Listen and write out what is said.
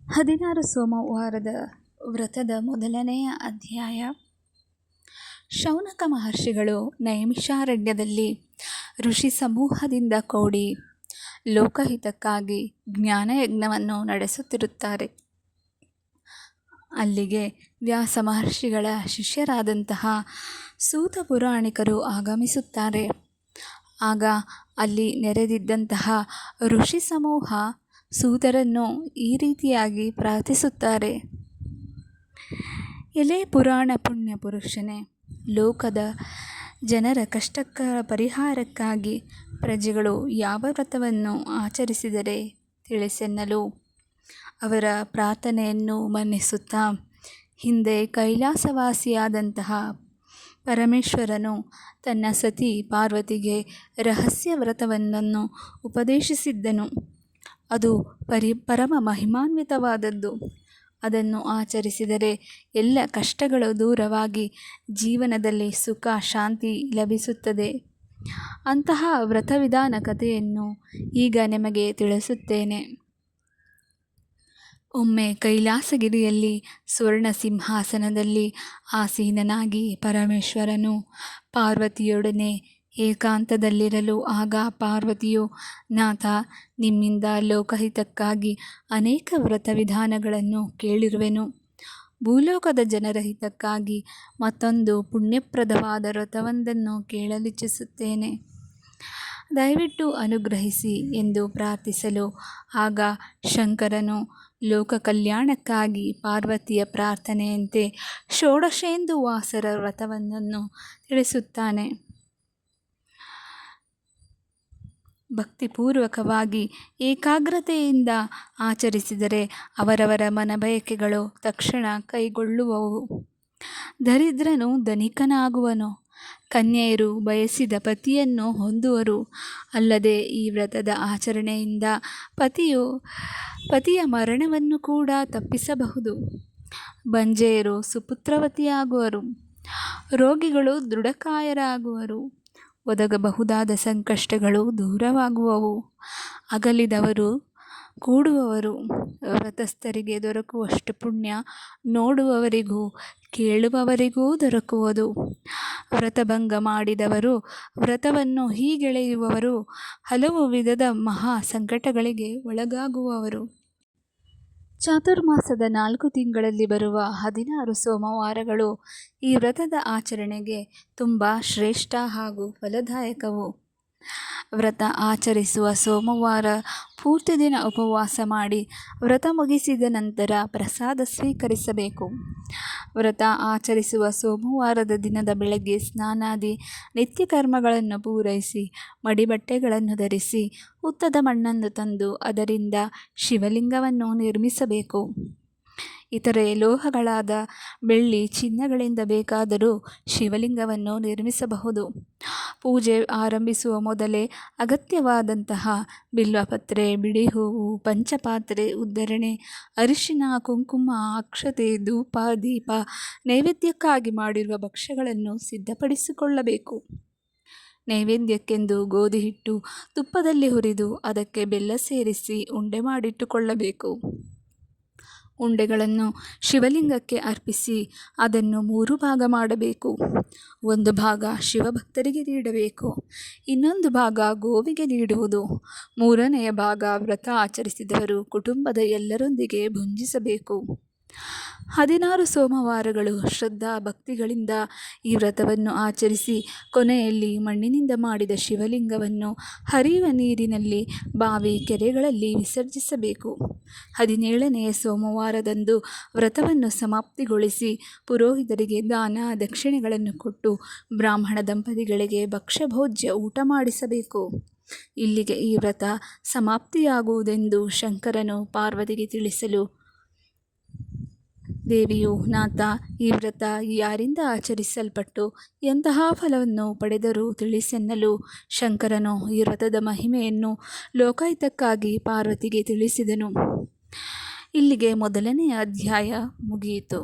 16 ಸೋಮವಾರದ ವ್ರತದ ಮೊದಲನೆಯ ಅಧ್ಯಾಯ. ಶೌನಕ ಮಹರ್ಷಿಗಳು ನೈಮಿಷಾರಣ್ಯದಲ್ಲಿ ಋಷಿ ಸಮೂಹದಿಂದ ಕೂಡಿ ಲೋಕಹಿತಕ್ಕಾಗಿ ಜ್ಞಾನಯಜ್ಞವನ್ನು ನಡೆಸುತ್ತಿರುತ್ತಾರೆ. ಅಲ್ಲಿಗೆ ವ್ಯಾಸ ಮಹರ್ಷಿಗಳ ಶಿಷ್ಯರಾದಂತಹ ಸೂತ ಪುರಾಣಿಕರು ಆಗಮಿಸುತ್ತಾರೆ. ಆಗ ಅಲ್ಲಿ ನೆರೆದಿದ್ದಂತಹ ಋಷಿ ಸಮೂಹ ಸೂತರನ್ನು ಈ ರೀತಿಯಾಗಿ ಪ್ರಾರ್ಥಿಸುತ್ತಾರೆ. ಎಲೆ ಪುರಾಣ ಪುಣ್ಯ ಪುರುಷನೇ, ಲೋಕದ ಜನರ ಕಷ್ಟಕ್ಕ ಪರಿಹಾರಕ್ಕಾಗಿ ಪ್ರಜೆಗಳು ಯಾವ ವ್ರತವನ್ನು ಆಚರಿಸಿದರೆ ತಿಳಿಸೆನ್ನಲು ಅವರ ಪ್ರಾರ್ಥನೆಯನ್ನು ಮನ್ನಿಸುತ್ತಾ, ಹಿಂದೆ ಕೈಲಾಸವಾಸಿಯಾದಂತಹ ಪರಮೇಶ್ವರನು ತನ್ನ ಸತಿ ಪಾರ್ವತಿಗೆ ರಹಸ್ಯ ವ್ರತವನ್ನು ಉಪದೇಶಿಸಿದ್ದನು. ಅದು ಪರಮ ಮಹಿಮಾನ್ವಿತವಾದದ್ದು. ಅದನ್ನು ಆಚರಿಸಿದರೆ ಎಲ್ಲ ಕಷ್ಟಗಳು ದೂರವಾಗಿ ಜೀವನದಲ್ಲಿ ಸುಖ ಶಾಂತಿ ಲಭಿಸುತ್ತದೆ. ಅಂತಹ ವ್ರತವಿಧಾನ ಕಥೆಯನ್ನು ಈಗ ನಿಮಗೆ ತಿಳಿಸುತ್ತೇನೆ. ಒಮ್ಮೆ ಕೈಲಾಸಗಿರಿಯಲ್ಲಿ ಸ್ವರ್ಣ ಸಿಂಹಾಸನದಲ್ಲಿ ಆಸೀನನಾಗಿ ಪರಮೇಶ್ವರನು ಪಾರ್ವತಿಯೊಡನೆ ಏಕಾಂತದಲ್ಲಿರಲು, ಆಗ ಪಾರ್ವತಿಯು, ನಾಥ, ನಿಮ್ಮಿಂದ ಲೋಕಹಿತಕ್ಕಾಗಿ ಅನೇಕ ವ್ರತವಿಧಾನಗಳನ್ನು ಕೇಳಿರುವೆನು. ಭೂಲೋಕದ ಜನರ ಹಿತಕ್ಕಾಗಿ ಮತ್ತೊಂದು ಪುಣ್ಯಪ್ರದವಾದ ವ್ರತವೊಂದನ್ನು ಕೇಳಲಿಚ್ಛಿಸುತ್ತೇನೆ. ದಯವಿಟ್ಟು ಅನುಗ್ರಹಿಸಿ ಎಂದು ಪ್ರಾರ್ಥಿಸಲು, ಆಗ ಶಂಕರನು ಲೋಕ ಕಲ್ಯಾಣಕ್ಕಾಗಿ ಪಾರ್ವತಿಯ ಪ್ರಾರ್ಥನೆಯಂತೆ ಷೋಡಶೇಂದು ವಾಸರ ವ್ರತವೊಂದನ್ನು ತಿಳಿಸುತ್ತಾನೆ. ಭಕ್ತಿಪೂರ್ವಕವಾಗಿ ಏಕಾಗ್ರತೆಯಿಂದ ಆಚರಿಸಿದರೆ ಅವರವರ ಮನಬಯಕೆಗಳು ತಕ್ಷಣ ಕೈಗೊಳ್ಳುವವು. ದರಿದ್ರನು ಧನಿಕನಾಗುವನು, ಕನ್ಯೆಯರು ಬಯಸಿದ ಪತಿಯನ್ನು ಹೊಂದುವರು. ಅಲ್ಲದೆ ಈ ವ್ರತದ ಆಚರಣೆಯಿಂದ ಪತಿಯ ಮರಣವನ್ನು ಕೂಡ ತಪ್ಪಿಸಬಹುದು. ಬಂಜೆಯರು ಸುಪುತ್ರವತಿಯಾಗುವರು, ರೋಗಿಗಳು ದೃಢಕಾಯರಾಗುವರು, ಒದಗಬಹುದಾದ ಸಂಕಷ್ಟಗಳು ದೂರವಾಗುವವು, ಅಗಲಿದವರು ಕೂಡುವರು. ವ್ರತಸ್ಥರಿಗೆ ದೊರಕುವಷ್ಟು ಪುಣ್ಯ ನೋಡುವವರಿಗೂ ಕೇಳುವವರಿಗೂ ದೊರಕುವುದು. ವ್ರತಭಂಗ ಮಾಡಿದವರು, ವ್ರತವನ್ನು ಹೀಗೆಳೆಯುವವರು ಹಲವು ವಿಧದ ಮಹಾ ಸಂಕಟಗಳಿಗೆ ಒಳಗಾಗುವವರು. ಚಾತುರ್ಮಾಸದ 4 ತಿಂಗಳಲ್ಲಿ ಬರುವ 16 ಸೋಮವಾರಗಳು ಈ ವ್ರತದ ಆಚರಣೆಗೆ ತುಂಬ ಶ್ರೇಷ್ಠ ಹಾಗೂ ಫಲದಾಯಕವು. ವ್ರತ ಆಚರಿಸುವ ಸೋಮವಾರ ಪೂರ್ತಿ ದಿನ ಉಪವಾಸ ಮಾಡಿ ವ್ರತ ಮುಗಿಸಿದ ನಂತರ ಪ್ರಸಾದ ಸ್ವೀಕರಿಸಬೇಕು. ವ್ರತ ಆಚರಿಸುವ ಸೋಮವಾರದ ದಿನದ ಬೆಳಗ್ಗೆ ಸ್ನಾನಾದಿ ನಿತ್ಯ ಕರ್ಮಗಳನ್ನು ಪೂರೈಸಿ ಮಡಿಬಟ್ಟೆಗಳನ್ನು ಧರಿಸಿ ಹುತ್ತದ ಮಣ್ಣನ್ನು ತಂದು ಅದರಿಂದ ಶಿವಲಿಂಗವನ್ನು ನಿರ್ಮಿಸಬೇಕು. ಇತರೆ ಲೋಹಗಳಾದ ಬೆಳ್ಳಿ ಚಿನ್ನಗಳಿಂದ ಬೇಕಾದರೂ ಶಿವಲಿಂಗವನ್ನು ನಿರ್ಮಿಸಬಹುದು. ಪೂಜೆ ಆರಂಭಿಸುವ ಮೊದಲೇ ಅಗತ್ಯವಾದಂತಹ ಬಿಲ್ವಪತ್ರೆ, ಬಿಡಿ ಹೂವು, ಪಂಚಪಾತ್ರೆ, ಉದ್ದರಣೆ, ಅರಿಶಿನ, ಕುಂಕುಮ, ಅಕ್ಷತೆ, ಧೂಪ, ದೀಪ, ನೈವೇದ್ಯಕ್ಕಾಗಿ ಮಾಡಿರುವ ಭಕ್ಷ್ಯಗಳನ್ನು ಸಿದ್ಧಪಡಿಸಿಕೊಳ್ಳಬೇಕು. ನೈವೇದ್ಯಕ್ಕೆಂದು ಗೋಧಿ ಹಿಟ್ಟು ತುಪ್ಪದಲ್ಲಿ ಹುರಿದು ಅದಕ್ಕೆ ಬೆಲ್ಲ ಸೇರಿಸಿ ಉಂಡೆ ಮಾಡಿಟ್ಟುಕೊಳ್ಳಬೇಕು. ಉಂಡೆಗಳನ್ನು ಶಿವಲಿಂಗಕ್ಕೆ ಅರ್ಪಿಸಿ ಅದನ್ನು 3 ಭಾಗ ಮಾಡಬೇಕು. ಒಂದು ಭಾಗ ಶಿವಭಕ್ತರಿಗೆ ನೀಡಬೇಕು, ಇನ್ನೊಂದು ಭಾಗ ಗೋವಿಗೆ ನೀಡುವುದು, 3ನೆಯ ಭಾಗ ವ್ರತ ಆಚರಿಸಿದವರು ಕುಟುಂಬದ ಎಲ್ಲರೊಂದಿಗೆ ಭುಂಜಿಸಬೇಕು. 16 ಸೋಮವಾರಗಳು ಶ್ರದ್ಧಾ ಭಕ್ತಿಗಳಿಂದ ಈ ವ್ರತವನ್ನು ಆಚರಿಸಿ ಕೊನೆಯಲ್ಲಿ ಮಣ್ಣಿನಿಂದ ಮಾಡಿದ ಶಿವಲಿಂಗವನ್ನು ಹರಿಯುವ ನೀರಿನಲ್ಲಿ, ಬಾವಿ, ಕೆರೆಗಳಲ್ಲಿ ವಿಸರ್ಜಿಸಬೇಕು. 17ನೆಯ ಸೋಮವಾರದಂದು ವ್ರತವನ್ನು ಸಮಾಪ್ತಿಗೊಳಿಸಿ ಪುರೋಹಿತರಿಗೆ ದಾನ ದಕ್ಷಿಣೆಗಳನ್ನು ಕೊಟ್ಟು ಬ್ರಾಹ್ಮಣ ದಂಪತಿಗಳಿಗೆ ಭಕ್ಷ್ಯಭೋಜ್ಯ ಊಟ ಮಾಡಿಸಬೇಕು. ಇಲ್ಲಿಗೆ ಈ ವ್ರತ ಸಮಾಪ್ತಿಯಾಗುವುದೆಂದು ಶಂಕರನು ಪಾರ್ವತಿಗೆ ತಿಳಿಸಲು, ದೇವಿಯು, ನಾಥ, ಈ ವ್ರತ ಯಾರಿಂದ ಆಚರಿಸಲ್ಪಟ್ಟು ಎಂತಹ ಫಲವನ್ನು ಪಡೆದರೂ ತಿಳಿಸೆನ್ನಲು ಶಂಕರನು ಈ ವ್ರತದ ಮಹಿಮೆಯನ್ನು ಲೋಕಹಿತಕ್ಕಾಗಿ ಪಾರ್ವತಿಗೆ ತಿಳಿಸಿದನು. ಇಲ್ಲಿಗೆ ಮೊದಲನೆಯ ಅಧ್ಯಾಯ ಮುಗಿಯಿತು.